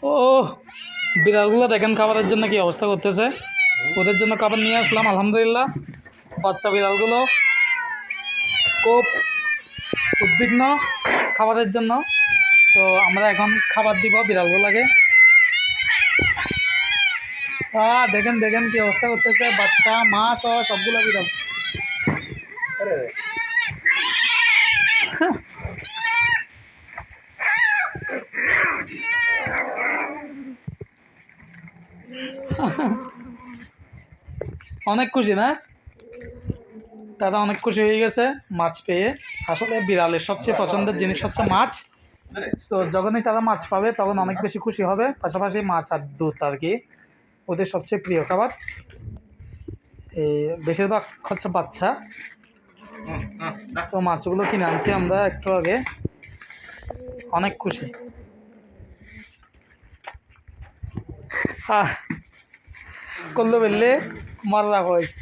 ও বিড়ালগুলো দেখেন খাবারের জন্য কি অবস্থা করতেছে। ওদের জন্য খাবার নিয়ে আসলাম, আলহামদুলিল্লাহ। বাচ্চা বিড়ালগুলো খুব উদ্বিগ্ন খাবারের জন্য। তো আমরা এখন খাবার দিব বিড়ালগুলোকে। দেখেন দেখেন কি অবস্থা করতেছে, বাচ্চা মা সহ সবগুলো বিড়াল। অনেক খুশি না, তারা অনেক খুশি হয়ে গেছে মাছ পেয়ে। আসলে বিড়ালের সবচেয়ে পছন্দের জিনিস হচ্ছে মাছ। তো যখনই তারা মাছ পাবে তখন অনেক বেশি খুশি হবে। পাশাপাশি মাছ আর দুধ আর কি ওদের সবচেয়ে প্রিয় খাবার। এই বেশিরভাগ হচ্ছে বাচ্চা। তো মাছগুলো কিনে আনছি আমরা একটু আগে, অনেক খুশি। করলো বললে মারা হয়েছে।